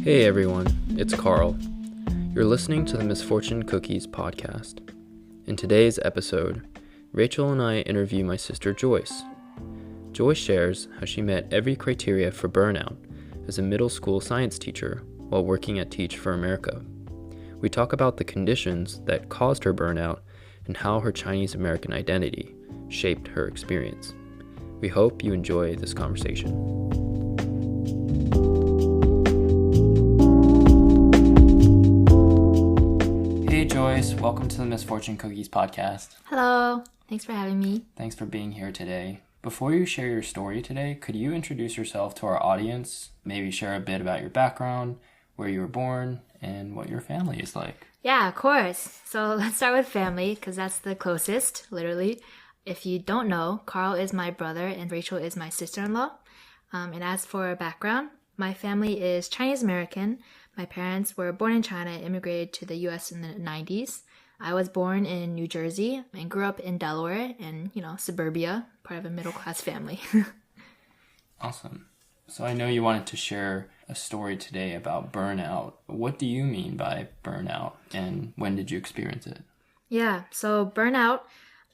Hey everyone, it's Karl. You're listening to the Misfortune Cookies podcast. In today's episode, Rachel and I interview my sister Joyce. Joyce shares how she met every criteria for burnout as a middle school science teacher while working at Teach for America. We talk about the conditions that caused her burnout and how her Chinese American identity shaped her experience. We hope you enjoy this conversation. Hey Joyce, welcome to the Misfortune Cookies podcast. Hello, thanks for having me. Thanks for being here today. Before you share your story today, could you introduce yourself to our audience? Maybe share a bit about your background, where you were born, and what your family is like. Yeah, of course. So let's start with family, because that's the closest, literally. If you don't know, Karl is my brother and Rachel is my sister-in-law. And as for background, my family is Chinese American. My parents were born in China and immigrated to the U.S. in the 90s. I was born in New Jersey and grew up in Delaware and, suburbia, part of a middle-class family. Awesome. So I know you wanted to share a story today about burnout. What do you mean by burnout and when did you experience it? Yeah, so burnout,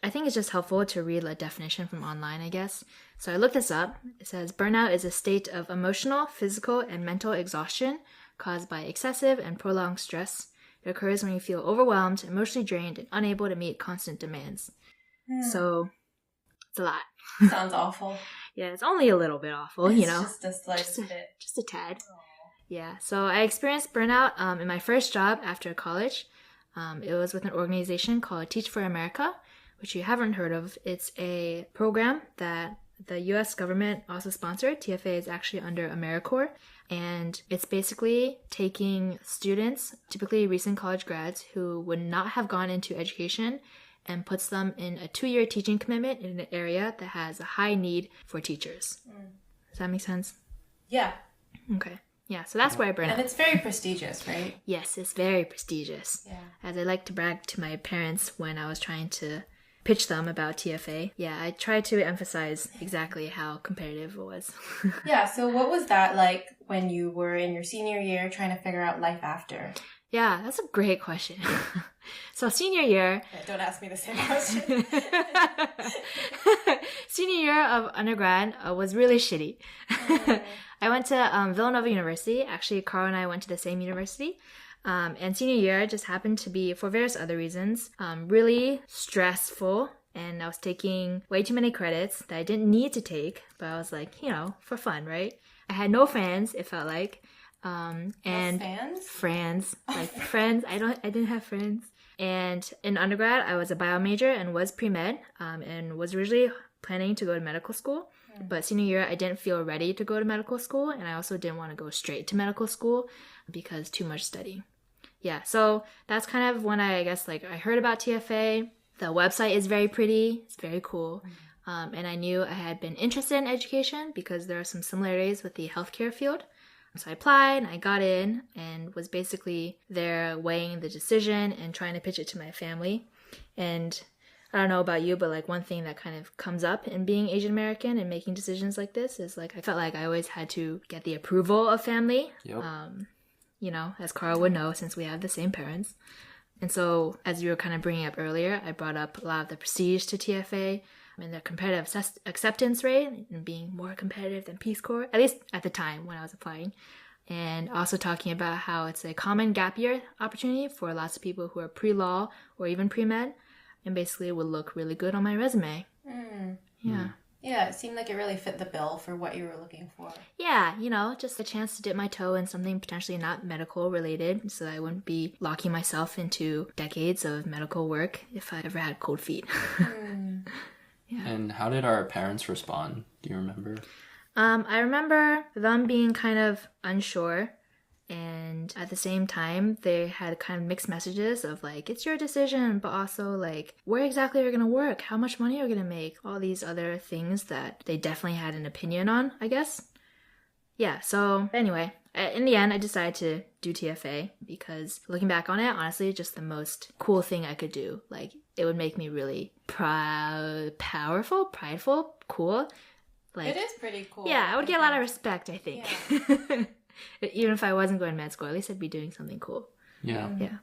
I think it's just helpful to read a definition from online, I guess. So I looked this up. It says burnout is a state of emotional, physical, and mental exhaustion caused by excessive and prolonged stress. It occurs when you feel overwhelmed, emotionally drained, and unable to meet constant demands. So it's a lot. Sounds awful. Yeah, it's only a little bit awful, It's just a slight bit. Just a tad. Aww. Yeah, so I experienced burnout in my first job after college. It was with an organization called Teach for America, which you haven't heard of. It's a program that the U.S. government also sponsored. TFA is actually under AmeriCorps. And it's basically taking students, typically recent college grads, who would not have gone into education and puts them in a 2-year teaching commitment in an area that has a high need for teachers. Does that make sense? Yeah. Okay. Yeah, so that's where I burn out. And it's very prestigious, right? Yes, it's very prestigious. Yeah. As I like to brag to my parents when I was trying to pitch them about TFA. Yeah, I tried to emphasize exactly how competitive it was. Yeah, so what was that like when you were in your senior year trying to figure out life after? Yeah, that's a great question. So senior year... Don't ask me the same question. Senior year of undergrad was really shitty. I went to Villanova University. Actually, Karl and I went to the same university. And senior year just happened to be, for various other reasons, really stressful. And I was taking way too many credits that I didn't need to take. But I was like, for fun, right? I had no friends, it felt like. And no fans? Friends. Like friends. I didn't have friends. And in undergrad, I was a bio major and was pre-med. And was originally planning to go to medical school. But senior year, I didn't feel ready to go to medical school. And I also didn't want to go straight to medical school because too much studying. Yeah, so that's kind of when I guess I heard about TFA. The website is very pretty. It's very cool. And I knew I had been interested in education because there are some similarities with the healthcare field. So I applied and I got in and was basically there weighing the decision and trying to pitch it to my family. And I don't know about you, but one thing that kind of comes up in being Asian American and making decisions like this is I felt like I always had to get the approval of family. Yep. As Karl would know since we have the same parents. And so as you were kind of bringing up earlier, I brought up a lot of the prestige to TFA and the competitive acceptance rate and being more competitive than Peace Corps, at least at the time when I was applying. And also talking about how it's a common gap year opportunity for lots of people who are pre-law or even pre-med and basically would look really good on my resume. Yeah. Yeah, it seemed like it really fit the bill for what you were looking for. Yeah, just a chance to dip my toe in something potentially not medical related so that I wouldn't be locking myself into decades of medical work if I ever had cold feet. Yeah. And how did our parents respond? Do you remember? I remember them being kind of unsure. And at the same time, they had kind of mixed messages of it's your decision, but also where exactly you're going to work, how much money you're going to make, all these other things that they definitely had an opinion on, I guess. Yeah, so anyway, in the end, I decided to do TFA because looking back on it, honestly, just the most cool thing I could do. It would make me really powerful, prideful, cool. It is pretty cool. Yeah, I would get a lot of respect, I think. Yeah. Even if I wasn't going to med school, at least I'd be doing something cool. Yeah. Yeah.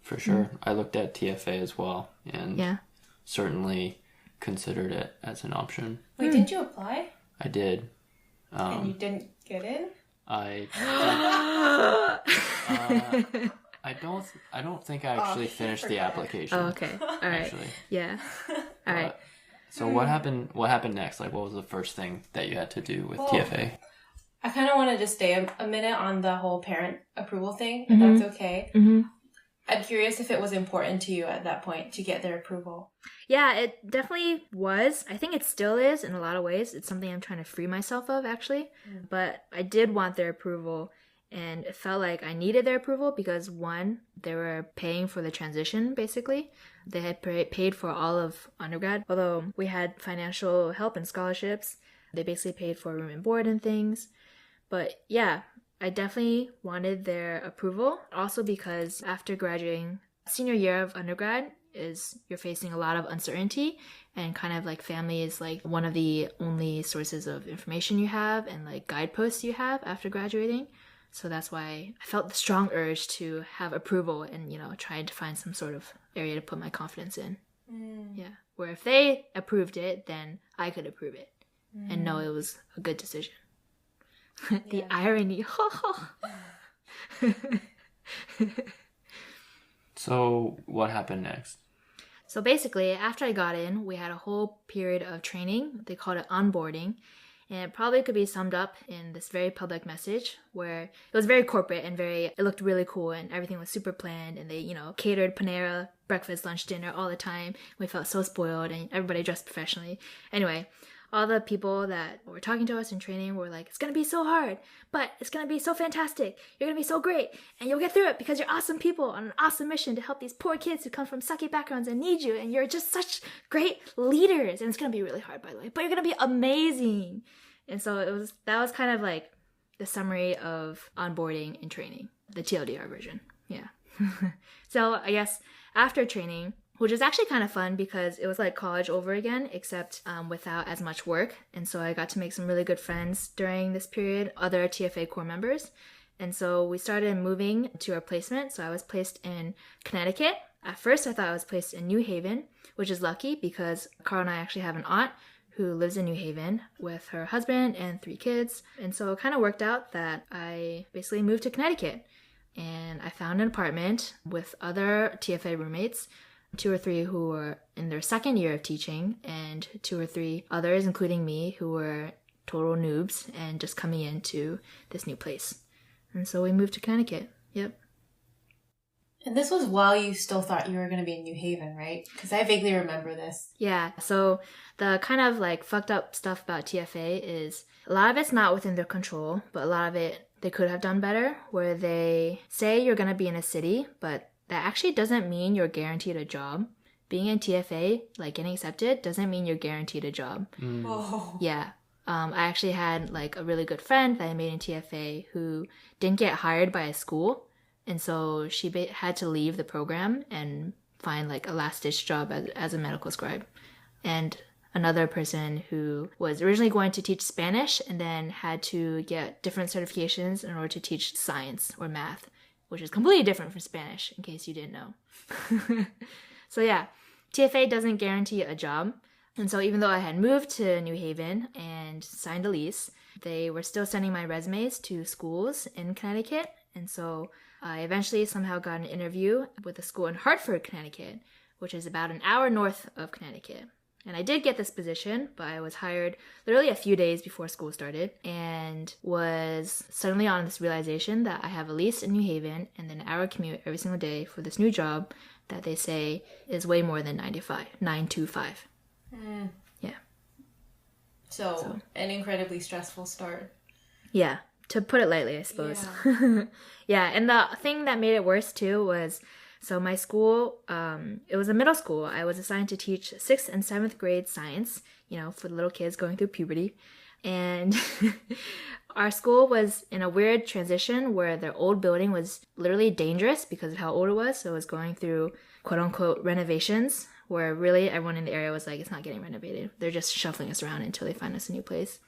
For sure. I looked at TFA as well and Yeah. certainly considered it as an option. Wait, did you apply? I did. And you didn't get in? I don't think I actually finished the application. Oh, okay. All right. Actually. Yeah. All right. So what happened next? Like, what was the first thing that you had to do with TFA? I kind of wanted to stay a minute on the whole parent approval thing, if that's okay. Mm-hmm. I'm curious if it was important to you at that point to get their approval. Yeah, it definitely was. I think it still is in a lot of ways. It's something I'm trying to free myself of, actually. But I did want their approval, and it felt like I needed their approval because, one, they were paying for the transition, basically. They had paid for all of undergrad. Although we had financial help and scholarships, they basically paid for room and board and things. But yeah, I definitely wanted their approval. Also because after graduating, senior year of undergrad you're facing a lot of uncertainty, and kind of like family is like one of the only sources of information you have and like guideposts you have after graduating. So that's why I felt the strong urge to have approval and, trying to find some sort of area to put my confidence in. Yeah. Where if they approved it, then I could approve it and know it was a good decision. The irony. So what happened next? So basically, after I got in, we had a whole period of training. They called it onboarding. And it probably could be summed up in this very public message where it was very corporate and it looked really cool and everything was super planned, and they, catered Panera breakfast, lunch, dinner all the time. We felt so spoiled and everybody dressed professionally. Anyway, all the people that were talking to us in training were like, it's going to be so hard, but it's going to be so fantastic. You're going to be so great, and you'll get through it because you're awesome people on an awesome mission to help these poor kids who come from sucky backgrounds and need you, and you're just such great leaders. And it's going to be really hard, by the way, but you're going to be amazing. And so that was kind of like the summary of onboarding and training, the TLDR version. Yeah. So I guess after training, which is actually kind of fun because it was like college over again, except without as much work. And so I got to make some really good friends during this period, other TFA core members. And so we started moving to our placement. So I was placed in Connecticut. At first, I thought I was placed in New Haven, which is lucky because Karl and I actually have an aunt who lives in New Haven with her husband and 3 kids. And so it kind of worked out that I basically moved to Connecticut. And I found an apartment with other TFA roommates, 2 or 3 who were in their second year of teaching, and 2 or 3 others, including me, who were total noobs and just coming into this new place. And so we moved to Connecticut. Yep. And this was while you still thought you were going to be in New Haven, right? Because I vaguely remember this. Yeah. So the kind of like fucked up stuff about TFA is a lot of it's not within their control, but a lot of it they could have done better, where they say you're going to be in a city, but that actually doesn't mean you're guaranteed a job. Being in TFA, like getting accepted, doesn't mean you're guaranteed a job. Oh. Yeah. I actually had like a really good friend that I made in TFA who didn't get hired by a school. And so she had to leave the program and find like a last-ditch job as a medical scribe. And another person who was originally going to teach Spanish and then had to get different certifications in order to teach science or math, which is completely different from Spanish, in case you didn't know. So yeah, TFA doesn't guarantee a job. And so even though I had moved to New Haven and signed a lease, they were still sending my resumes to schools in Connecticut. And so I eventually somehow got an interview with a school in Hartford, Connecticut, which is about an hour north of Connecticut. And I did get this position, but I was hired literally a few days before school started and was suddenly on this realization that I have a lease in New Haven and then an hour commute every single day for this new job that they say is way more than 9 to 5. Yeah. So an incredibly stressful start. Yeah, to put it lightly, I suppose. Yeah, and the thing that made it worse too was, so my school, it was a middle school. I was assigned to teach 6th and 7th grade science, for the little kids going through puberty. And our school was in a weird transition where their old building was literally dangerous because of how old it was. So it was going through quote unquote renovations, where really everyone in the area was like, it's not getting renovated. They're just shuffling us around until they find us a new place.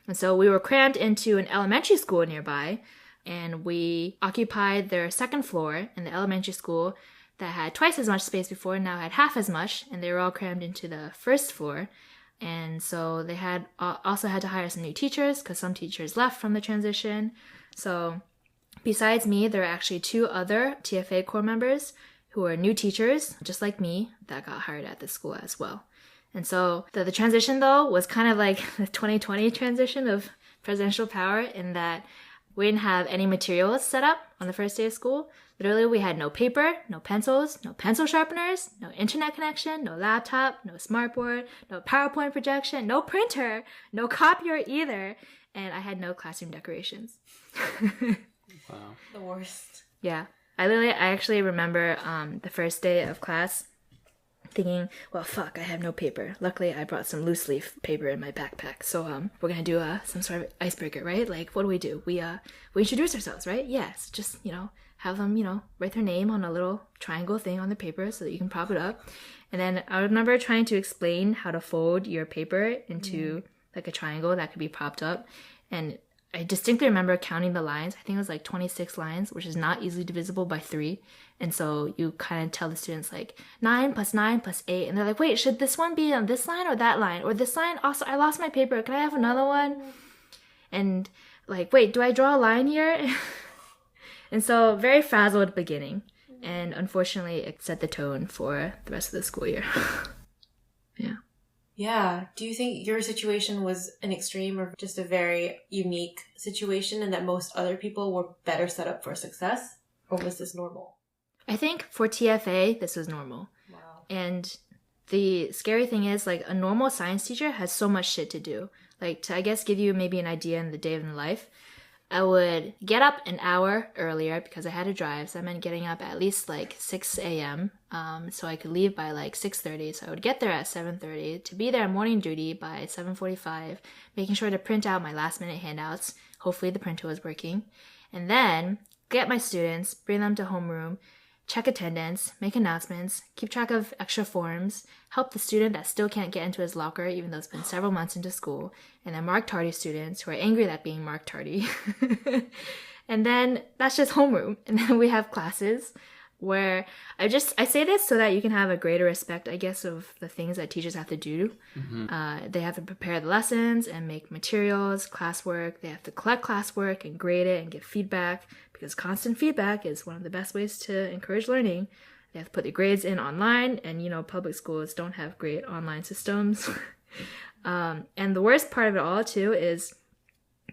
And so we were crammed into an elementary school nearby, And we occupied their second floor in the elementary school that had twice as much space before, now had half as much, and they were all crammed into the first floor. And so they had also had to hire some new teachers because some teachers left from the transition. So besides me, there are actually 2 other TFA core members who are new teachers, just like me, that got hired at the school as well. And so the transition, though, was kind of like the 2020 transition of presidential power in that we didn't have any materials set up on the first day of school. Literally, we had no paper, no pencils, no pencil sharpeners, no internet connection, no laptop, no smartboard, no PowerPoint projection, no printer, no copier either. And I had no classroom decorations. Wow. The worst. Yeah. I actually remember the first day of class thinking, well, fuck, I have no paper. Luckily, I brought some loose leaf paper in my backpack. So we're going to do some sort of icebreaker, right? Like, what do? We introduce ourselves, right? Yes. Just, have them, write their name on a little triangle thing on the paper so that you can prop it up. And then I remember trying to explain how to fold your paper into like a triangle that could be propped up. And I distinctly remember counting the lines. I think it was like 26 lines, which is not easily divisible by 3. And so you kind of tell the students like 9 plus 9 plus 8. And they're like, wait, should this one be on this line or that line? Or this line? Also, I lost my paper. Can I have another one? And like, wait, do I draw a line here? And so very frazzled beginning. And unfortunately, it set the tone for the rest of the school year. Yeah. Yeah. Do you think your situation was an extreme or just a very unique situation and that most other people were better set up for success? Or was this normal? I think for TFA, this was normal. Wow. And the scary thing is, like, a normal science teacher has so much shit to do. Like, to, I guess, give you maybe an idea in the day of their life, I would get up an hour earlier because I had to drive. So I meant getting up at least like 6 a.m. So I could leave by like 6:30. So I would get there at 7:30 to be there on morning duty by 7:45, making sure to print out my last minute handouts. Hopefully the printer was working. And then get my students, bring them to homeroom, check attendance, make announcements, keep track of extra forms, help the student that still can't get into his locker even though it's been several months into school, and then mark tardy students who are angry at being marked tardy. And then that's just homeroom. And then we have classes where I say this so that you can have a greater respect, I guess, of the things that teachers have to do. Mm-hmm. They have to prepare the lessons and make materials, classwork. They have to collect classwork and grade it and give feedback, because constant feedback is one of the best ways to encourage learning. They have to put the grades in online, and public schools don't have great online systems. And the worst part of it all too is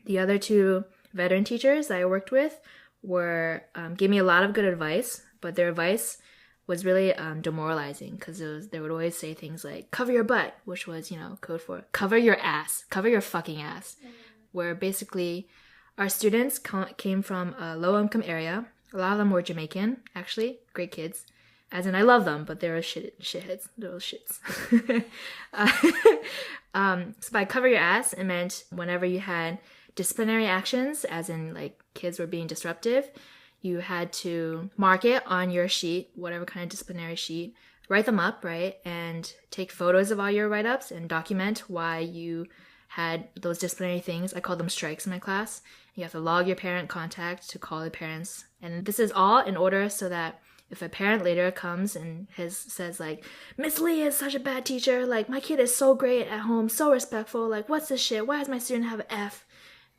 the other 2 veteran teachers that I worked with gave me a lot of good advice, but their advice was really demoralizing, because they would always say things like cover your butt, which was code for cover your ass, cover your fucking ass. Where basically our students came from a low-income area. A lot of them were Jamaican, actually. Great kids. As in, I love them, but they were shitheads. They were shits. So by cover your ass, it meant whenever you had disciplinary actions, as in, like, kids were being disruptive, you had to mark it on your sheet, whatever kind of disciplinary sheet, write them up, right? And take photos of all your write-ups and document why you had those disciplinary things. I call them strikes in my class. You have to log your parent contact to call the parents. And this is all in order so that if a parent later comes and says like, Miss Lee is such a bad teacher, like, my kid is so great at home, so respectful, like, what's this shit? Why does my student have an F?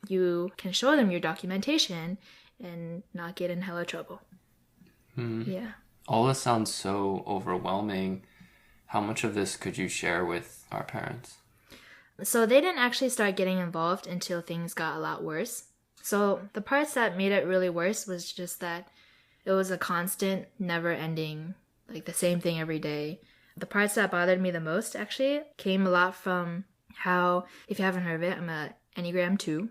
You can show them your documentation and not get in hella trouble. Yeah. All this sounds so overwhelming. How much of this could you share with our parents? So they didn't actually start getting involved until things got a lot worse. So the parts that made it really worse was just that it was a constant, never-ending, like, the same thing every day. The parts that bothered me the most, actually, came a lot from how, if you haven't heard of it, I'm a Enneagram 2.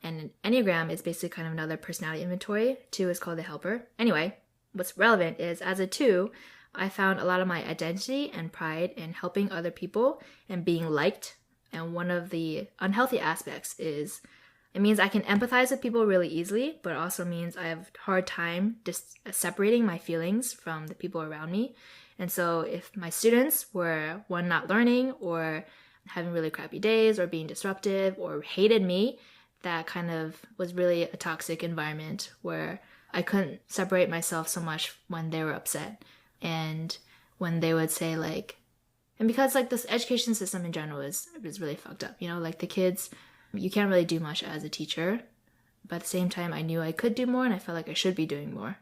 And an Enneagram is basically kind of another personality inventory. 2 is called the helper. Anyway, what's relevant is, as a 2, I found a lot of my identity and pride in helping other people and being liked. And one of the unhealthy aspects is it means I can empathize with people really easily, but it also means I have a hard time just separating my feelings from the people around me. And so if my students were, one, not learning or having really crappy days or being disruptive or hated me, that kind of was really a toxic environment where I couldn't separate myself so much when they were upset. And when they would say like, and because like this education system in general is really fucked up, you know, like the kids, you can't really do much as a teacher. But at the same time, I knew I could do more and I felt like I should be doing more.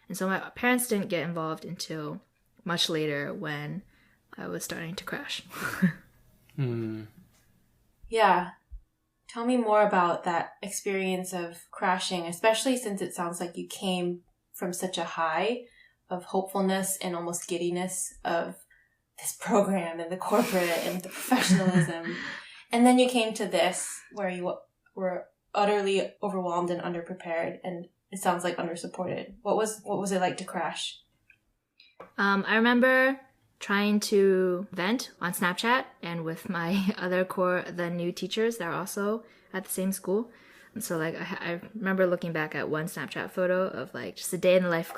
And so my parents didn't get involved until much later when I was starting to crash. Yeah. Tell me more about that experience of crashing, especially since it sounds like you came from such a high of hopefulness and almost giddiness of this program and the corporate and the professionalism. And then you came to this where you were utterly overwhelmed and underprepared, and it sounds like undersupported. What was it like to crash? I remember trying to vent on Snapchat and with my other the new teachers that are also at the same school. And so like I remember looking back at one Snapchat photo of like just a day in the life of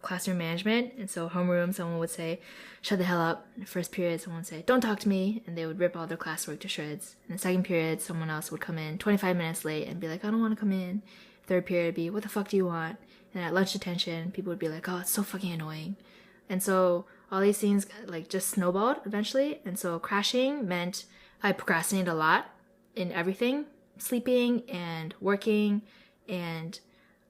classroom management. And so homeroom, someone would say, shut the hell up. In the first period, someone would say, don't talk to me. And they would rip all their classwork to shreds. In the second period, someone else would come in 25 minutes late and be like, I don't want to come in. Third period would be, what the fuck do you want? And at lunch detention, people would be like, oh, it's so fucking annoying. And so all these things like just snowballed eventually. And so crashing meant I procrastinated a lot in everything, sleeping and working and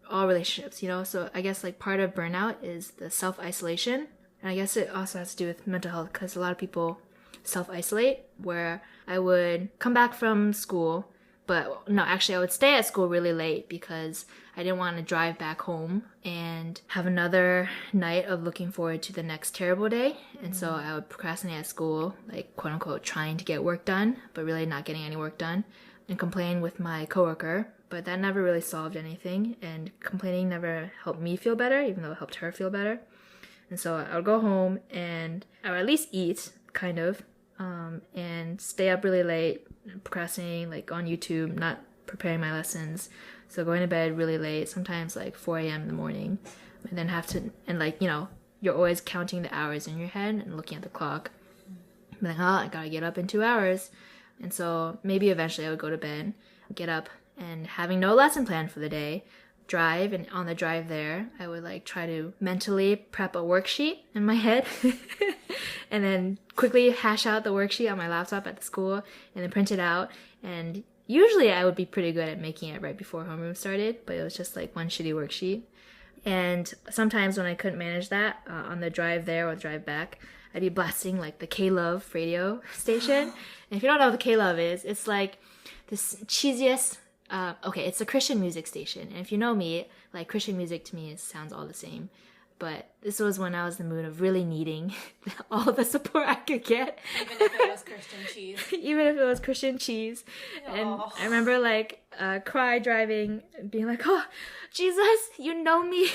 all relationships, you know? So I guess like part of burnout is the self-isolation. And I guess it also has to do with mental health because a lot of people self-isolate, where I would come back from school, but no, actually I would stay at school really late because I didn't want to drive back home and have another night of looking forward to the next terrible day. And so I would procrastinate at school, like quote unquote trying to get work done, but really not getting any work done, and complain with my coworker. But that never really solved anything, and complaining never helped me feel better, even though it helped her feel better. And so I would go home and I would at least eat, kind of, and stay up really late, procrastinating like on YouTube, not preparing my lessons. So going to bed really late, sometimes like 4 a.m. in the morning, and then have to, and like, you know, you're always counting the hours in your head and looking at the clock. I'm like, oh, I gotta get up in 2 hours. And so maybe eventually I would go to bed, get up, and having no lesson plan for the day, drive, and on the drive there, I would like try to mentally prep a worksheet in my head and then quickly hash out the worksheet on my laptop at the school and then print it out. And usually I would be pretty good at making it right before homeroom started, but it was just like one shitty worksheet. And sometimes when I couldn't manage that on the drive there or drive back, I'd be blasting like the K-Love radio station. And if you don't know what the K-Love is, it's like this cheesiest, it's a Christian music station. And if you know me, like Christian music to me sounds all the same. But this was when I was in the mood of really needing all the support I could get. Even if it was Christian cheese. Even if it was Christian cheese. Aww. And I remember like cry driving, being like, oh, Jesus, you know me.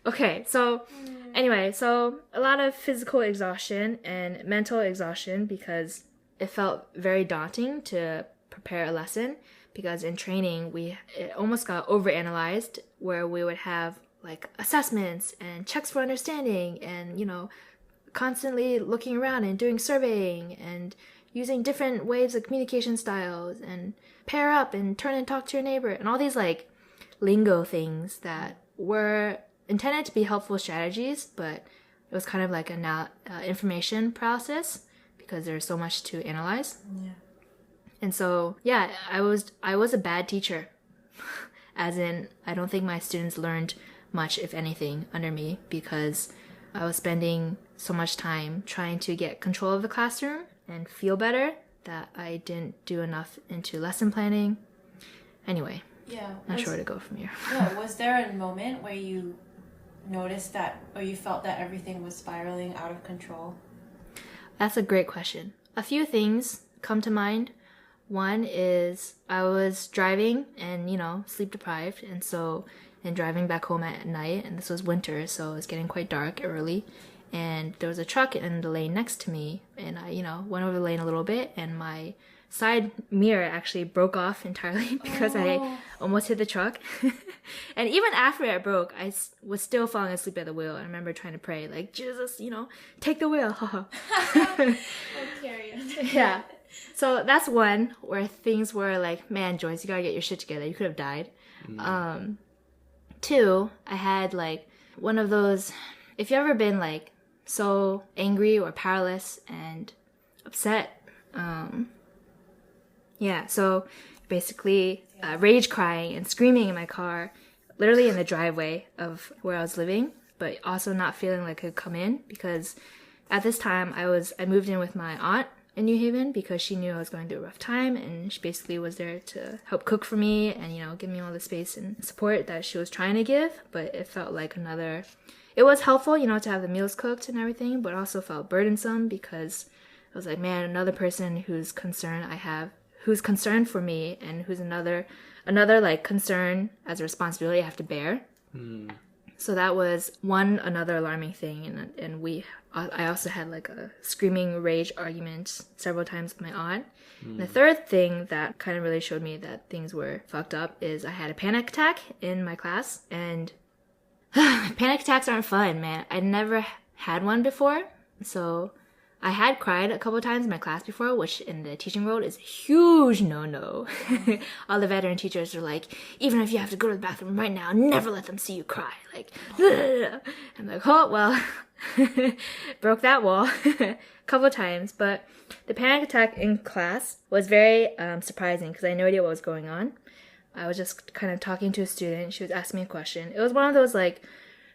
Okay, so anyway, so a lot of physical exhaustion and mental exhaustion because it felt very daunting to prepare a lesson, because in training it almost got overanalyzed, where we would have like assessments and checks for understanding and, you know, constantly looking around and doing surveying and using different waves of communication styles and pair up and turn and talk to your neighbor and all these like lingo things that were intended to be helpful strategies, but it was kind of like an information process because there's so much to analyze. Yeah. And so, yeah, I was a bad teacher. As in, I don't think my students learned much, if anything, under me, because I was spending so much time trying to get control of the classroom and feel better that I didn't do enough into lesson planning. Anyway, not sure where to go from here. Yeah, was there a moment where you noticed that, or you felt that everything was spiraling out of control? That's a great question. A few things come to mind. One is I was driving and, you know, sleep deprived, and driving back home at night, and this was winter, so it was getting quite dark early, and there was a truck in the lane next to me, and I, you know, went over the lane a little bit, and my side mirror actually broke off entirely because I almost hit the truck. And even after it broke, I was still falling asleep at the wheel. I remember trying to pray, like, Jesus, you know, take the wheel. I'll carry it. Yeah. So that's one where things were like, man, Joyce, you gotta get your shit together. You could have died. Two, I had like one of those, if you've ever been like so angry or powerless and upset, so basically rage crying and screaming in my car, literally in the driveway of where I was living, but also not feeling like I could come in because at this time I moved in with my aunt in New Haven because she knew I was going through a rough time, and she basically was there to help cook for me and, you know, give me all the space and support that she was trying to give. But it felt like it was helpful, you know, to have the meals cooked and everything, but also felt burdensome because I was like, man, another person who's concerned for me and who's another like concern as a responsibility I have to bear. So that was another alarming thing, and I also had like a screaming rage argument several times with my aunt. And the third thing that kind of really showed me that things were fucked up is I had a panic attack in my class, and panic attacks aren't fun, man. I never had one before, so I had cried a couple times in my class before, which in the teaching world is a huge no-no. All the veteran teachers are like, even if you have to go to the bathroom right now, never let them see you cry. Like, I'm like, oh, well, broke that wall a couple times. But the panic attack in class was very surprising because I had no idea what was going on. I was just kind of talking to a student. She was asking me a question. It was one of those, like,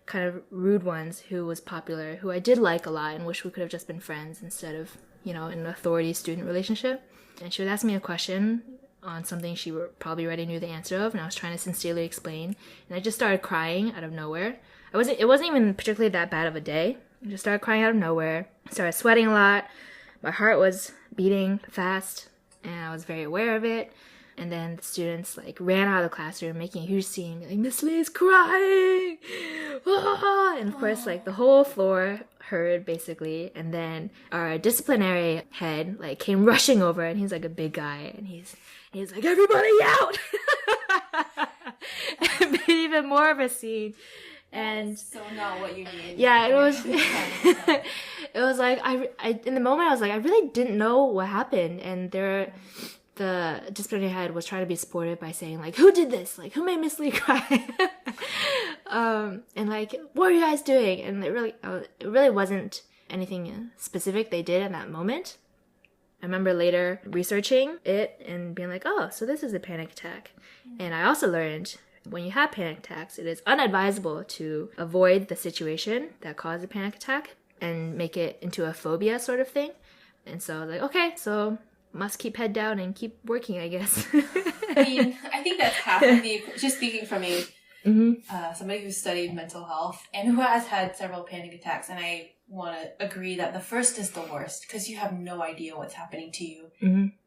kind of rude ones who was popular, who I did like a lot and wish we could have just been friends instead of, you know, an authority-student relationship. And she was asking me a question on something she probably already knew the answer of, and I was trying to sincerely explain. And I just started crying out of nowhere. It wasn't even particularly that bad of a day. I just started crying out of nowhere. I started sweating a lot. My heart was beating fast, and I was very aware of it. And then the students like ran out of the classroom making a huge scene, like, Miss Lee's crying! Ah! And of course, like, the whole floor heard, basically. And then our disciplinary head like came rushing over, and he's like a big guy, and he's like, everybody out! And made even more of a scene. And so not what you need. Yeah, it was it was like I in the moment I was like, I really didn't know what happened. And the disciplinary head was trying to be supportive by saying, like, who did this? Like, who made Miss Lee cry? And like, what are you guys doing? And it really wasn't anything specific they did in that moment. I remember later researching it and being like, oh, so this is a panic attack. And I also learned when you have panic attacks, it is unadvisable to avoid the situation that caused a panic attack and make it into a phobia sort of thing. And so I was like, okay, so must keep head down and keep working, I guess. I mean, I think that's half of the, just speaking from somebody who's studied mental health and who has had several panic attacks, and I want to agree that the first is the worst because you have no idea what's happening to you.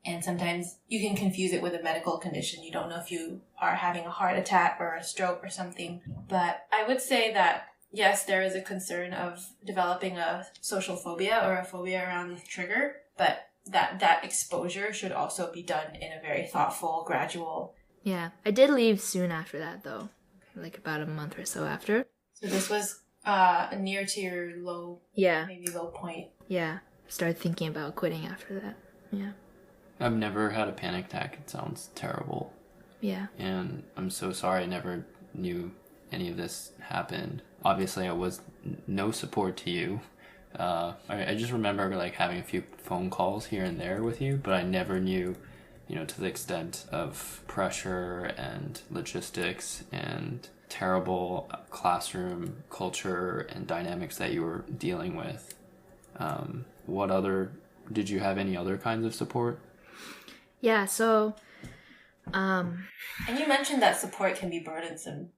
And sometimes you can confuse it with a medical condition. You don't know if you are having a heart attack or a stroke or something. But I would say that, yes, there is a concern of developing a social phobia or a phobia around the trigger, but that exposure should also be done in a very thoughtful, gradual. Yeah, I did leave soon after that, though, like about a month or so after. So this was near to your low, maybe low point. Yeah, started thinking about quitting after that. Yeah. I've never had a panic attack. It sounds terrible. Yeah. And I'm so sorry I never knew any of this happened. Obviously, I was no support to you. I just remember like having a few phone calls here and there with you, but I never knew, to the extent of pressure and logistics and terrible classroom culture and dynamics that you were dealing with. Did you have any other kinds of support? Yeah, so, and you mentioned that support can be burdensome.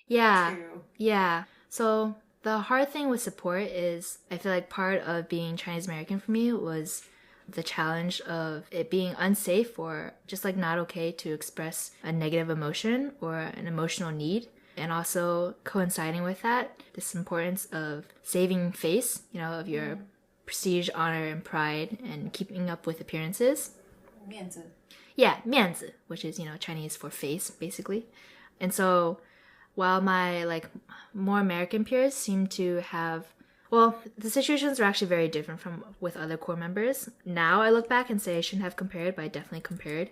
Yeah, too. Yeah. So the hard thing with support is, I feel like part of being Chinese American for me was the challenge of it being unsafe or just like not okay to express a negative emotion or an emotional need. And also coinciding with that, this importance of saving face, of your prestige, honor, and pride, and keeping up with appearances. 面子. Yeah, 面子, which is, Chinese for face, basically. And so while my, more American peers seem to have Well, the situations are actually very different from with other core members. Now I look back and say I shouldn't have compared, but I definitely compared.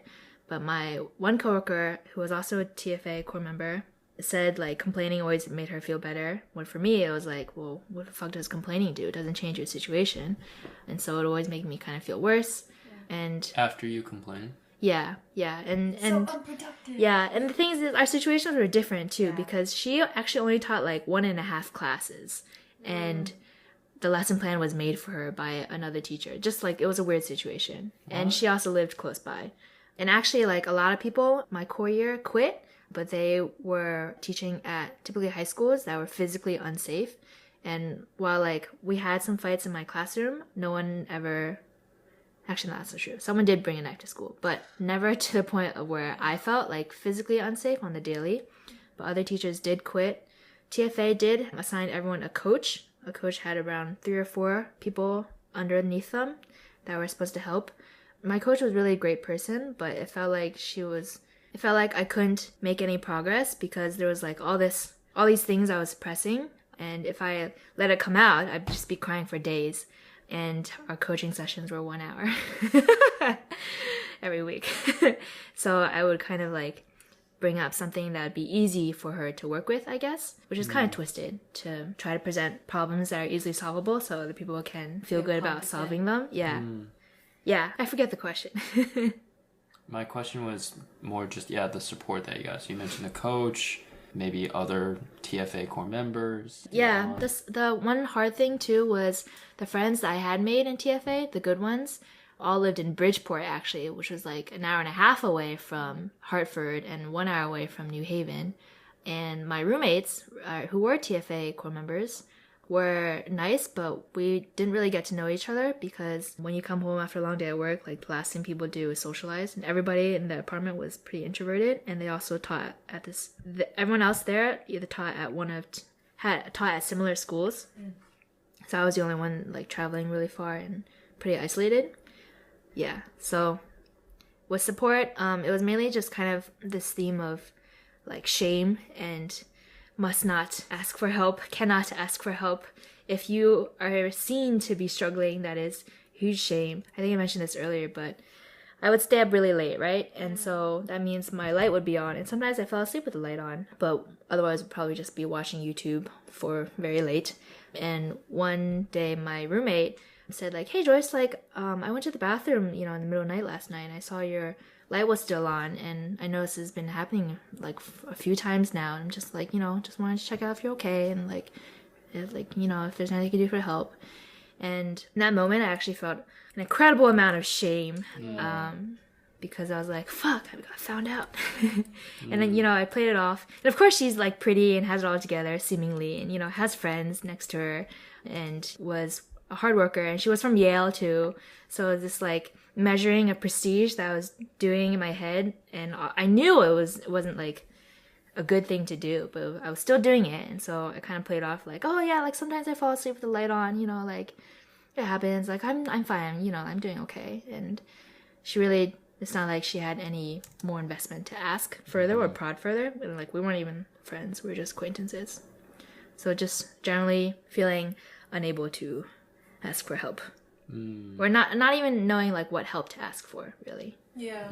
But my one coworker, who was also a TFA core member, said like complaining always made her feel better. When for me, it was like, well, what the fuck does complaining do? It doesn't change your situation. And so it always made me kind of feel worse. Yeah. And after you complain? Yeah, and so unproductive. Yeah, and the thing is, our situations were different too, because she actually only taught like 1.5 classes, and the lesson plan was made for her by another teacher. Just like, it was a weird situation. What? And she also lived close by. And actually, like, a lot of people my core year quit, but they were teaching at typically high schools that were physically unsafe. And while like we had some fights in my classroom, no one ever... Actually, that's not true. Someone did bring a knife to school, but never to the point of where I felt like physically unsafe on the daily. But other teachers did quit. TFA did assign everyone a coach. A coach had around 3 or 4 people underneath them that were supposed to help. My coach was really a great person, but it felt like I couldn't make any progress because there was like all these things I was suppressing, and if I let it come out, I'd just be crying for days. And our coaching sessions were 1 hour every week. So I would kind of like bring up something that would be easy for her to work with, I guess, which is kind of twisted, to try to present problems that are easily solvable so other people can feel good about solving them. Yeah. Yeah, I forget the question. My question was more just, the support that you got. So you mentioned the coach, maybe other TFA core members. Yeah, the one hard thing too was the friends that I had made in TFA, the good ones, all lived in Bridgeport actually, which was like 1.5 hours away from Hartford and 1 hour away from New Haven. And my roommates, who were TFA core members, were nice, but we didn't really get to know each other because when you come home after a long day at work, like the last thing people do is socialize. And everybody in the apartment was pretty introverted, and they also taught at everyone else there either taught at taught at similar schools. So I was the only one like traveling really far and pretty isolated. Yeah, so with support, it was mainly just kind of this theme of like shame and must not ask for help, cannot ask for help. If you are seen to be struggling, that is huge shame. I think I mentioned this earlier, but I would stay up really late, right? And so that means my light would be on, and sometimes I fell asleep with the light on, but otherwise would probably just be watching YouTube for very late. And one day my roommate said like, hey Joyce, like I went to the bathroom, in the middle of the night last night, and I saw your light was still on, and I know this has been happening like a few times now, and I'm just like, just wanted to check out if you're okay, and like if there's anything you can do for help. And in that moment I actually felt an incredible amount of shame, because I was like, fuck, I got found out. And then I played it off, and of course she's like pretty and has it all together seemingly, and has friends next to her, and was a hard worker, and she was from Yale too. So this like measuring a prestige that I was doing in my head, and I knew it wasn't like a good thing to do, but I was still doing it. And so I kind of played off like, oh yeah, like sometimes I fall asleep with the light on, like it happens, like I'm fine, I'm doing okay. And she really, it's not like she had any more investment to ask further or prod further, and like we weren't even friends, we were just acquaintances. So just generally feeling unable to ask for help, or not even knowing like what help to ask for, really. Yeah.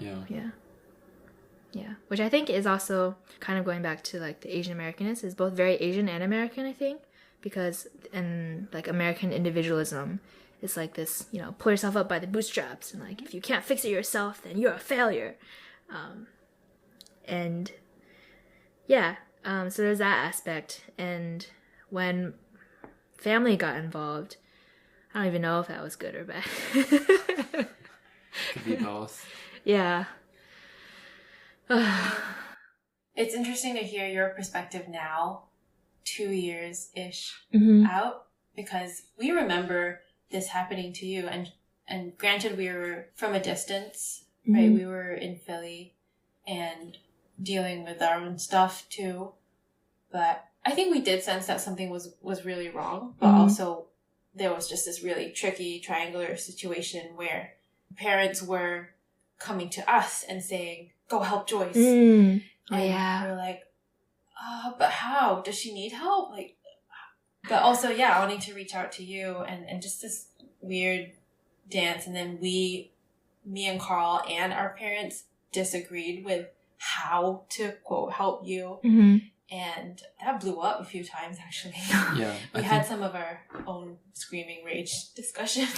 Which I think is also kind of going back to like the Asian Americanness, is both very Asian and American, I think, because in like American individualism, it's like this, pull yourself up by the bootstraps, and like if you can't fix it yourself, then you're a failure. And yeah, so there's that aspect. And when family got involved, I don't even know if that was good or bad. Could be both. Yeah. It's interesting to hear your perspective now, 2 years-ish out, because we remember this happening to you, and granted we were from a distance, right? We were in Philly and dealing with our own stuff too, but I think we did sense that something was really wrong, but also there was just this really tricky triangular situation where parents were coming to us and saying, go help Joyce. And we're like, but how? Does she need help? Like, But also, yeah, wanting to reach out to you and just this weird dance. And then me and Karl and our parents disagreed with how to, quote, help you. Mm-hmm. And that blew up a few times, actually. Yeah. We had some of our own screaming rage discussions.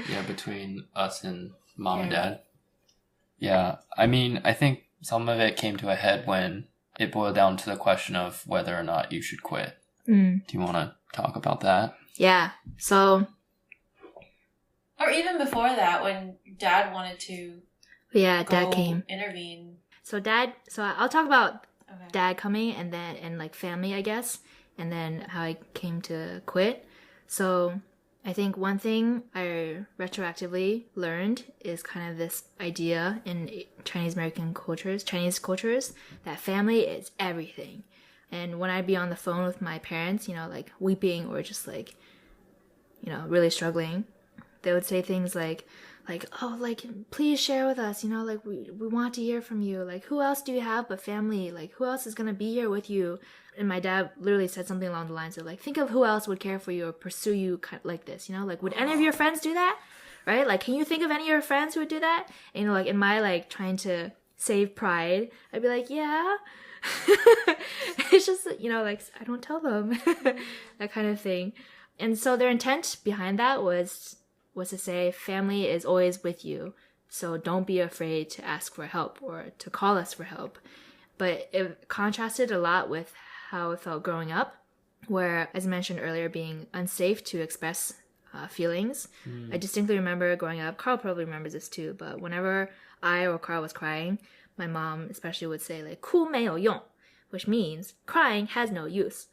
Yeah, between us and mom and dad. Yeah. I mean, I think some of it came to a head when it boiled down to the question of whether or not you should quit. Do you want to talk about that? Yeah. So... Or even before that, when Dad wanted to Dad came. Intervene. So I'll talk about Dad coming and like family, I guess, and then how I came to quit. So I think one thing I retroactively learned is kind of this idea in Chinese cultures, that family is everything. And when I'd be on the phone with my parents, like weeping or just like, really struggling, they would say things like, oh, like, please share with us, like, we want to hear from you. Like, who else do you have but family? Like, who else is going to be here with you? And my dad literally said something along the lines of, like, think of who else would care for you or pursue you like this, like, would any of your friends do that? Right? Like, can you think of any of your friends who would do that? And, like, in my, like, trying to save pride, I'd be like, yeah. It's just, like, I don't tell them. That kind of thing. And so their intent behind that was to say family is always with you, so don't be afraid to ask for help or to call us for help. But it contrasted a lot with how it felt growing up, where, as mentioned earlier, being unsafe to express feelings. I distinctly remember growing up, Karl probably remembers this too, but whenever I or Karl was crying, my mom especially would say, like, 哭没有用, which means crying has no use.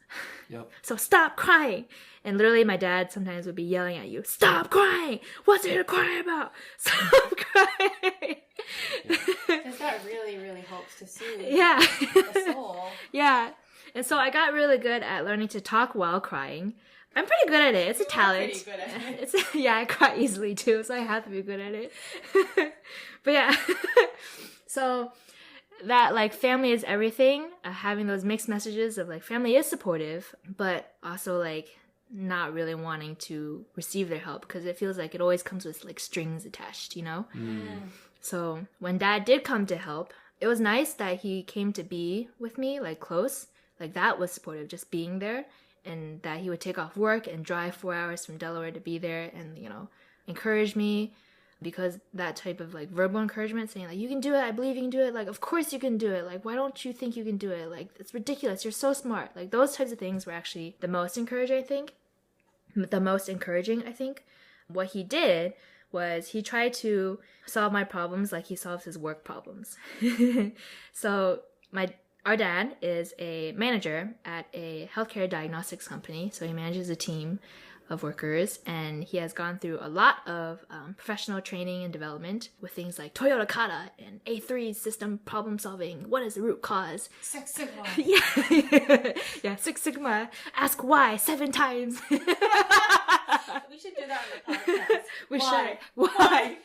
Yep. So stop crying. And literally my dad sometimes would be yelling at you, stop crying! What's there to cry about? Stop crying! Because that really, really helps to soothe the soul. Yeah. And so I got really good at learning to talk while crying. I'm pretty good at it. It's a talent. Pretty good at it. I cry easily too, so I have to be good at it. But yeah. So that, like, family is everything, having those mixed messages of, like, family is supportive, but also, like, not really wanting to receive their help because it feels like it always comes with, like, strings attached, So when Dad did come to help, it was nice that he came to be with me, like, close. Like, that was supportive, just being there, and that he would take off work and drive 4 hours from Delaware to be there and, encourage me. Because that type of, like, verbal encouragement, saying, like, you can do it, I believe you can do it, like, of course you can do it, like, why don't you think you can do it, like, it's ridiculous, you're so smart, like, those types of things were actually the most encouraging, I think. What he did was he tried to solve my problems like he solves his work problems. So our dad is a manager at a healthcare diagnostics company, so he manages a team of workers, and he has gone through a lot of professional training and development with things like Toyota Kata and A3 system problem solving. What is the root cause? Six Sigma. Yeah, Six Sigma. Ask why 7 times. We should do that on the podcast. We should. Why?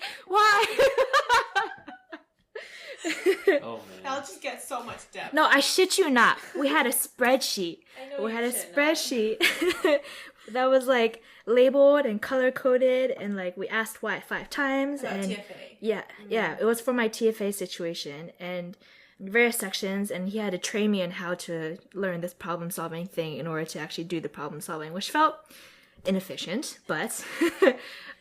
Oh, man. That'll just get so much depth. No, I shit you not. We had a spreadsheet. I know We you had a shit spreadsheet that was, like, labeled and color coded, and, like, we asked why 5 times. About and TFA. Yeah, it was for my TFA situation and various sections, and he had to train me on how to learn this problem solving thing in order to actually do the problem solving, which felt inefficient, but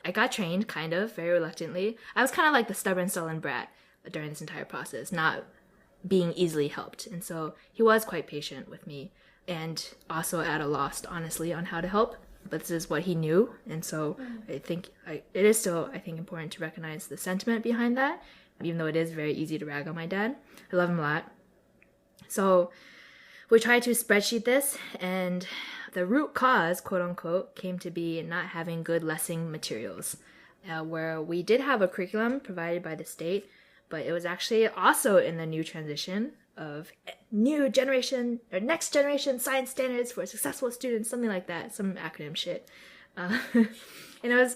I got trained, kind of, very reluctantly. I was kind of like the stubborn, sullen brat during this entire process, not being easily helped. And so he was quite patient with me and also at a loss, honestly, on how to help. But this is what he knew. And so I think it is still, I think, important to recognize the sentiment behind that, even though it is very easy to rag on my dad. I love him a lot. So we tried to spreadsheet this, and the root cause, quote unquote, came to be not having good lesson materials, where we did have a curriculum provided by the state, but it was actually also in the new transition of new generation or next generation science standards for successful students, something like that, some acronym shit. And it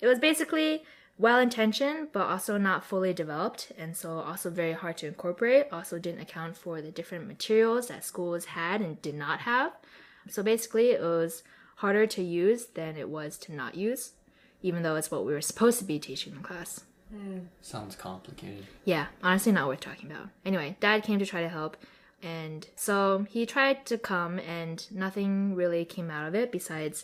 was basically well-intentioned, but also not fully developed, and so also very hard to incorporate. Also didn't account for the different materials that schools had and did not have. So basically, it was harder to use than it was to not use, even though it's what we were supposed to be teaching in class. Sounds complicated. Yeah, honestly not worth talking about. Anyway, Dad came to try to help, and so he tried to come, and nothing really came out of it besides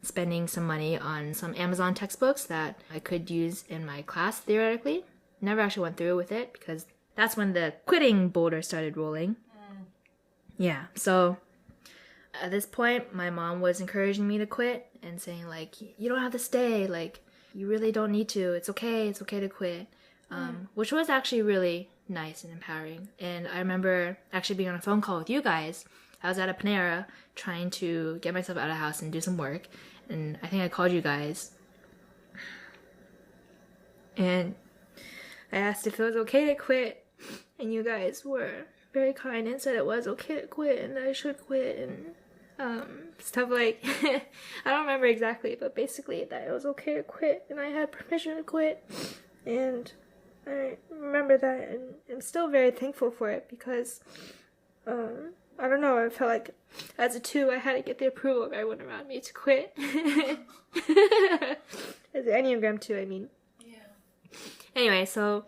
spending some money on some Amazon textbooks that I could use in my class, theoretically. Never actually went through with it, because that's when the quitting boulder started rolling. Yeah, so at this point, my mom was encouraging me to quit and saying, like, you don't have to stay, like, you really don't need to. It's okay to quit. Which was actually really nice and empowering. And I remember actually being on a phone call with you guys. I was at a Panera trying to get myself out of the house and do some work. And I think I called you guys. And I asked if it was okay to quit. And you guys were very kind and said it was okay to quit and that I should quit. And stuff like, I don't remember exactly, but basically that it was okay to quit and I had permission to quit, and I remember that, and I'm still very thankful for it because I don't know, I felt like as a 2 I had to get the approval of everyone around me to quit. As an Enneagram 2, I mean. Yeah. Anyway, so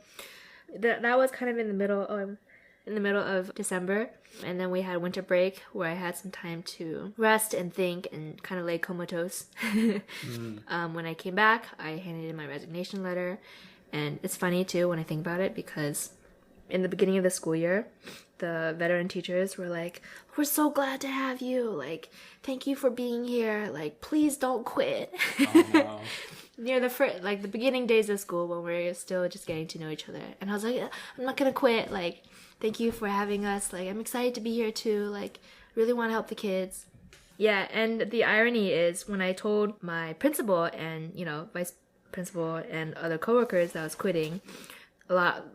that was kind of in the middle of December, and then we had winter break where I had some time to rest and think and kind of lay comatose. When I came back, I handed in my resignation letter, and it's funny too when I think about it because in the beginning of the school year, the veteran teachers were like, "We're so glad to have you, like, thank you for being here, like, please don't quit." Oh, wow. Near the beginning days of school when we're still just getting to know each other, and I was like, I'm not gonna quit, like, thank you for having us, like, I'm excited to be here too, like, really want to help the kids. Yeah, and the irony is when I told my principal and, vice principal and other coworkers that I was quitting,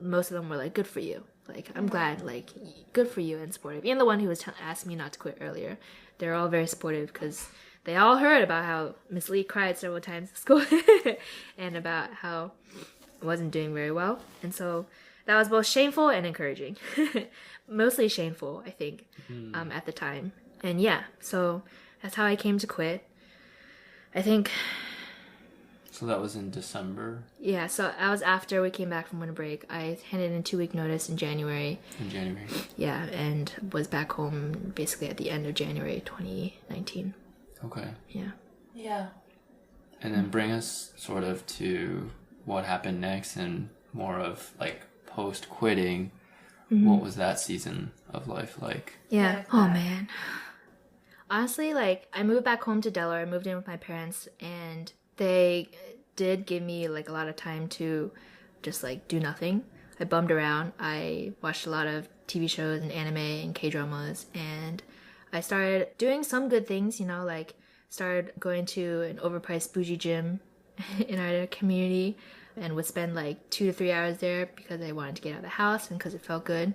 most of them were like, good for you, like, I'm glad, like, good for you, and supportive. Even the one who was asking me not to quit earlier, they're all very supportive because they all heard about how Miss Lee cried several times at school and about how I wasn't doing very well. And so that was both shameful and encouraging. Mostly shameful, I think, at the time. And yeah, so that's how I came to quit. I think... So that was in December? Yeah, so that was after we came back from winter break. I handed in a 2-week notice in January. Yeah, and was back home basically at the end of January 2019. Okay. Yeah. And then bring us sort of to what happened next and more of like post-quitting. What was that season of life like? Yeah. Oh, man. Honestly, like, I moved back home to Delaware. I moved in with my parents, and they did give me like a lot of time to just like do nothing. I bummed around. I watched a lot of TV shows and anime and K-dramas, and I started doing some good things, like started going to an overpriced bougie gym in our community and would spend like 2 to 3 hours there because I wanted to get out of the house and because it felt good.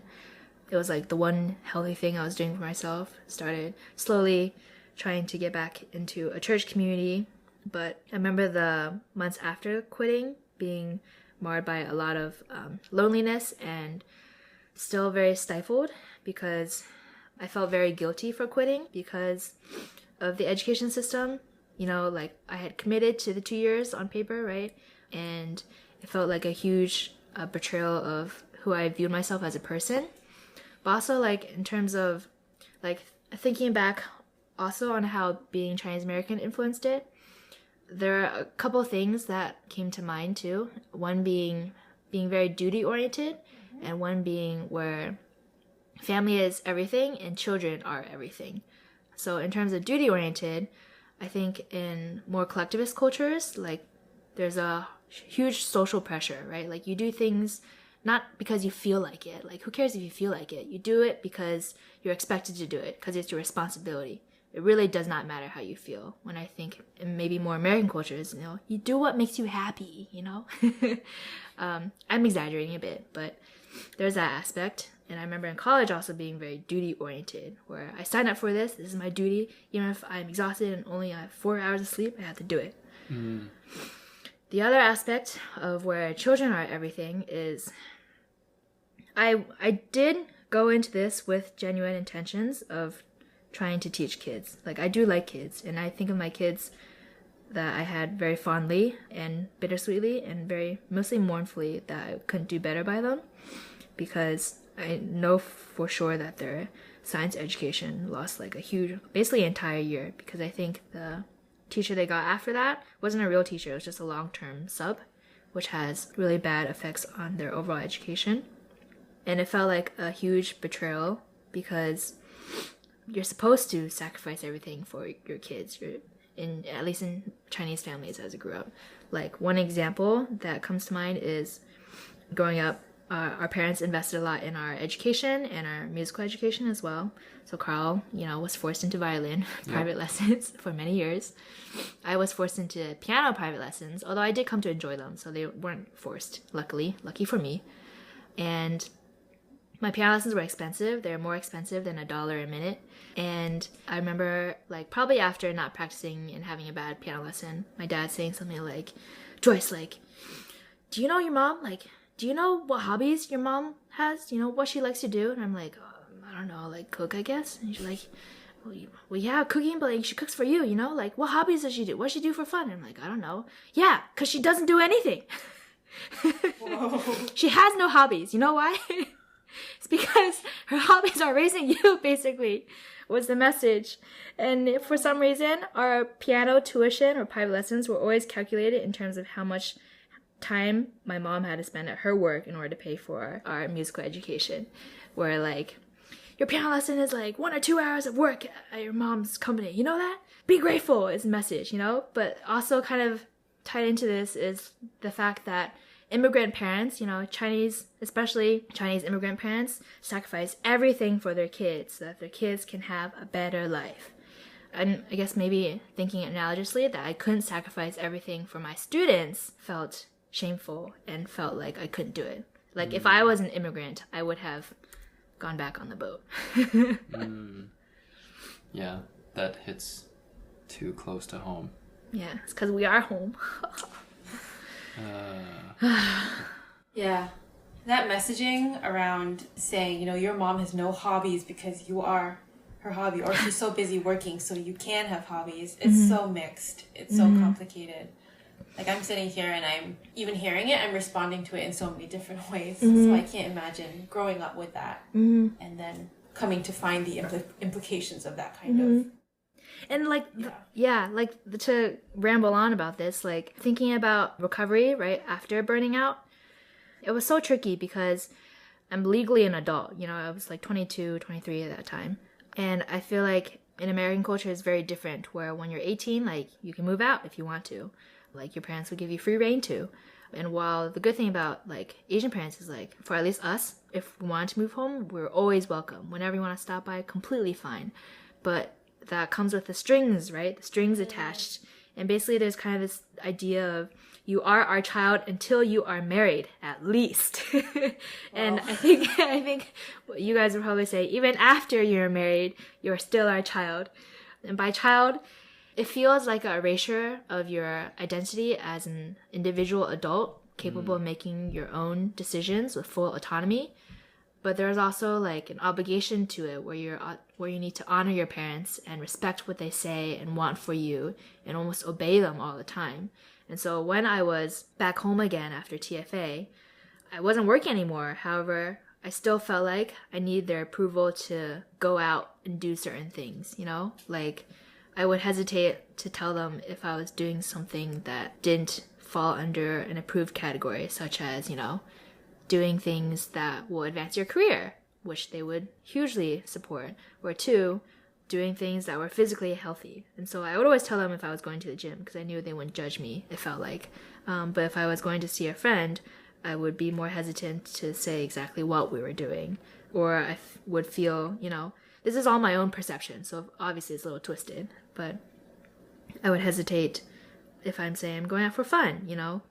It was like the one healthy thing I was doing for myself. Started slowly trying to get back into a church community, but I remember the months after quitting being marred by a lot of loneliness and still very stifled because I felt very guilty for quitting because of the education system. Like I had committed to the 2 years on paper, right? And it felt like a huge betrayal of who I viewed myself as a person. But also like in terms of like thinking back also on how being Chinese American influenced it, there are a couple things that came to mind too. One being very duty oriented, and one being where family is everything and children are everything. So in terms of duty oriented, I think in more collectivist cultures, like there's a huge social pressure, right? Like you do things not because you feel like it. Like who cares if you feel like it? You do it because you're expected to do it, because it's your responsibility. It really does not matter how you feel. When I think in maybe more American cultures, you do what makes you happy, I'm exaggerating a bit, but there's that aspect. And I remember in college also being very duty-oriented, where I signed up for this is my duty. Even if I'm exhausted and only have 4 hours of sleep, I have to do it. The other aspect of where children are everything is I did go into this with genuine intentions of trying to teach kids. Like, I do like kids, and I think of my kids that I had very fondly and bittersweetly and very mostly mournfully that I couldn't do better by them, because I know for sure that their science education lost like a huge, basically entire year, because I think the teacher they got after that wasn't a real teacher. It was just a long-term sub, which has really bad effects on their overall education. And it felt like a huge betrayal, because you're supposed to sacrifice everything for your kids. At least in Chinese families as I grew up. Like, one example that comes to mind is growing up, our parents invested a lot in our education and our musical education as well. So Karl, was forced into violin private lessons for many years. I was forced into piano private lessons, although I did come to enjoy them, so they weren't forced, lucky for me. And my piano lessons were expensive. They were more expensive than $1 a minute. And I remember, like, probably after not practicing and having a bad piano lesson, my dad saying something like, "Joyce, like, do you know your mom? Like, do you know what hobbies your mom has? Do you know what she likes to do?" And I'm like, "I don't know, like, cook, I guess." And she's like, well, yeah, cooking, but like, she cooks for you, Like, what hobbies does she do? What does she do for fun? And I'm like, "I don't know." "Yeah, because she doesn't do anything." She has no hobbies. You know why? It's because her hobbies are raising you, basically, was the message. And for some reason, our piano tuition or private lessons were always calculated in terms of how much time my mom had to spend at her work in order to pay for our musical education. Where, like, your piano lesson is like 1 or 2 hours of work at your mom's company. You know that? Be grateful is the message, But also kind of tied into this is the fact that immigrant parents, especially Chinese immigrant parents, sacrifice everything for their kids so that their kids can have a better life. And I guess maybe thinking analogously that I couldn't sacrifice everything for my students felt shameful and felt like I couldn't do it. Like, if I was an immigrant, I would have gone back on the boat. Yeah, that hits too close to home. Yeah, it's because we are home. Yeah, that messaging around saying, your mom has no hobbies because you are her hobby, or she's so busy working so you can have hobbies. It's so mixed. It's so complicated. Like, I'm sitting here and I'm even hearing it, I'm responding to it in so many different ways. So I can't imagine growing up with that and then coming to find the implications of that kind of. And to ramble on about this, like, thinking about recovery right after burning out, it was so tricky because I'm legally an adult. I was like 22, 23 at that time. And I feel like in American culture it's very different, where when you're 18, like, you can move out if you want to. Like, your parents would give you free reign to. And while the good thing about, like, Asian parents is, like, for at least us, if we wanted to move home, we're always welcome. Whenever you want to stop by, completely fine. But that comes with the strings, right? The strings attached. And basically there's kind of this idea of, you are our child until you are married, at least. And I think what you guys would probably say, even after you're married, you're still our child. And by child, it feels like an erasure of your identity as an individual adult capable of making your own decisions with full autonomy. But there's also, like, an obligation to it where you need to honor your parents and respect what they say and want for you and almost obey them all the time. And so when I was back home again after TFA, I wasn't working anymore. However, I still felt like I needed their approval to go out and do certain things, Like, I would hesitate to tell them if I was doing something that didn't fall under an approved category, such as, doing things that will advance your career, which they would hugely support, or 2, doing things that were physically healthy. And so I would always tell them if I was going to the gym, because I knew they wouldn't judge me, it felt like. But if I was going to see a friend, I would be more hesitant to say exactly what we were doing. Or I would feel, this is all my own perception, so obviously it's a little twisted, but I would hesitate if I'm saying I'm going out for fun,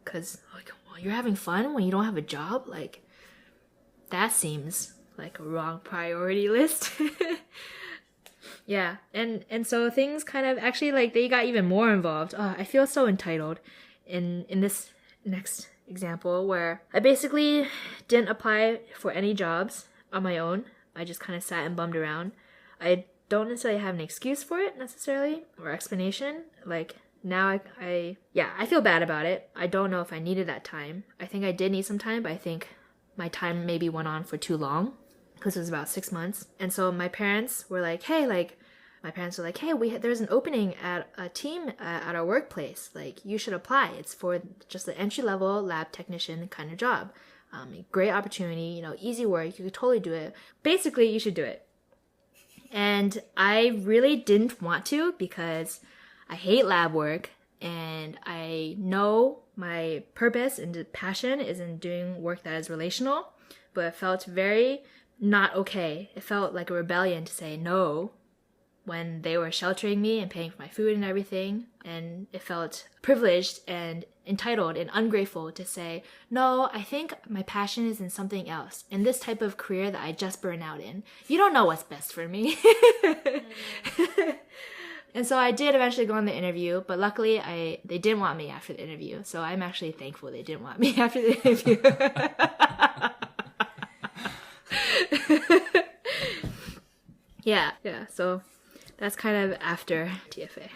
because, like, well, you're having fun when you don't have a job? Like, that seems like a wrong priority list. Yeah, and so things kind of actually, like, they got even more involved. I feel so entitled in this next example, where I basically didn't apply for any jobs on my own. I just kind of sat and bummed around. I don't necessarily have an excuse for it necessarily or explanation. Like now I feel bad about it. I don't know if I needed that time. I think I did need some time, but I think my time maybe went on for too long because it was about 6 months. And so my parents were like, hey, there's an opening at a team at our workplace. Like, you should apply. It's for just the entry-level lab technician kind of job. Great opportunity, easy work. You could totally do it. Basically, you should do it. And I really didn't want to because I hate lab work, and I know my purpose and passion is in doing work that is relational, but it felt very not okay. It felt like a rebellion to say no when they were sheltering me and paying for my food and everything. And it felt privileged and entitled and ungrateful to say, no, I think my passion is in something else, in this type of career that I just burned out in. You don't know what's best for me. And so I did eventually go on the interview, but luckily they didn't want me after the interview. So I'm actually thankful they didn't want me after the interview. Yeah, so that's kind of after TFA.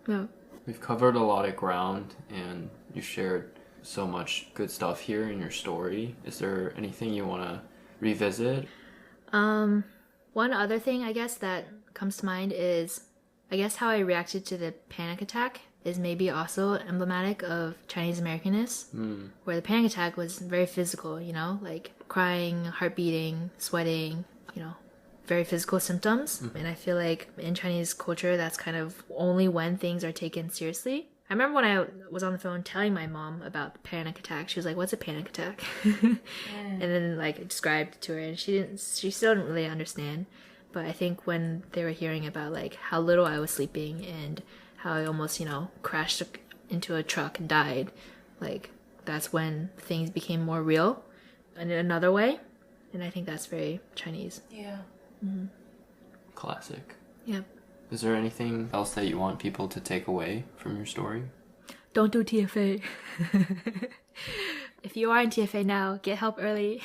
No. We've covered a lot of ground, and you shared so much good stuff here in your story. Is there anything you want to revisit? One other thing, I guess, that comes to mind is, I guess, how I reacted to the panic attack is maybe also emblematic of Chinese Americanness, where the panic attack was very physical, like crying, heart beating, sweating, very physical symptoms. And I feel like in Chinese culture, that's kind of only when things are taken seriously. I remember when I was on the phone telling my mom about the panic attack, she was like, what's a panic attack? And then I described it to her, and she still didn't really understand. But I think when they were hearing about how little I was sleeping and how I almost, crashed into a truck and died, that's when things became more real in another way. And I think that's very Chinese. Yeah. Mm-hmm. Classic. Yep. Is there anything else that you want people to take away from your story? Don't do TFA. If you are in TFA now, get help early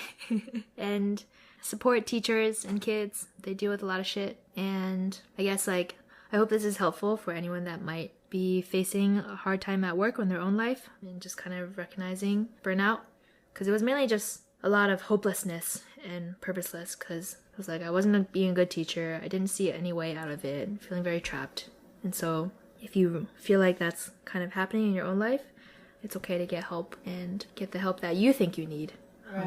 and support teachers and kids. They deal with a lot of shit. And I guess I hope this is helpful for anyone that might be facing a hard time at work or in their own life, and just kind of recognizing burnout. Because it was mainly just a lot of hopelessness and purposeless, because it was I wasn't being a good teacher. I didn't see any way out of it, feeling very trapped. And so if you feel like that's kind of happening in your own life, it's okay to get help and get the help that you think you need,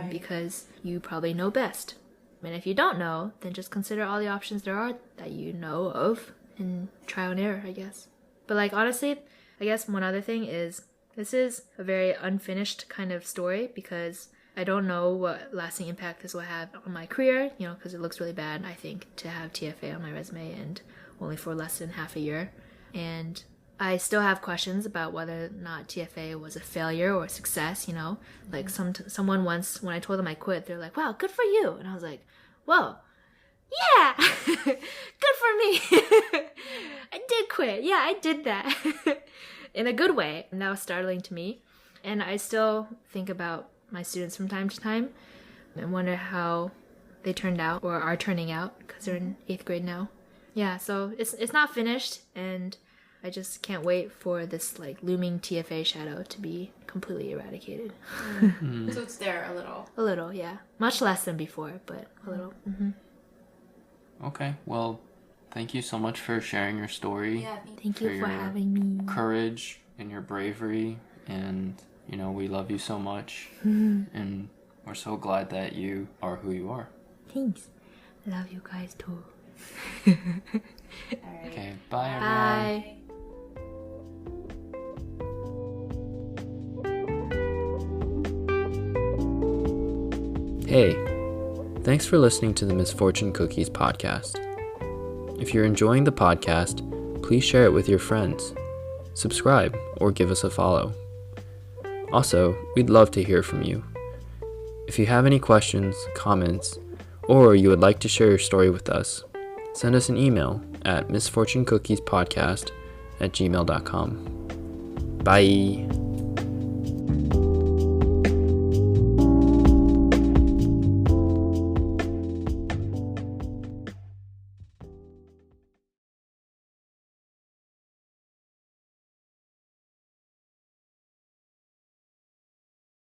because you probably know best. And if you don't know, then just consider all the options there are that you know of and trial and error, I guess. But honestly, I guess one other thing is this is a very unfinished kind of story, because I don't know what lasting impact this will have on my career, because it looks really bad, I think, to have TFA on my resume and only for less than half a year. And I still have questions about whether or not TFA was a failure or a success, someone once, when I told them I quit, they're like, wow, good for you. And I was like, whoa, yeah, good for me. I did quit. Yeah, I did that in a good way. And that was startling to me. And I still think about my students from time to time and wonder how they turned out or are turning out, because they're in 8th grade now. Yeah, so it's not finished, and I just can't wait for this looming TFA shadow to be completely eradicated. So it's there a little. A little, yeah. Much less than before, but a little. Mm-hmm. Okay, well, thank you so much for sharing your story. Yeah, thank you for having me. Courage and your bravery, and we love you so much, and we're so glad that you are who you are. Thanks. Love you guys too. All right. Okay, bye everyone. Bye. Hey, thanks for listening to the Misfortune Cookies podcast. If you're enjoying the podcast, please share it with your friends, subscribe, or give us a follow. Also, we'd love to hear from you. If you have any questions, comments, or you would like to share your story with us, send us an email at misfortunecookie.podcast@gmail.com. Bye!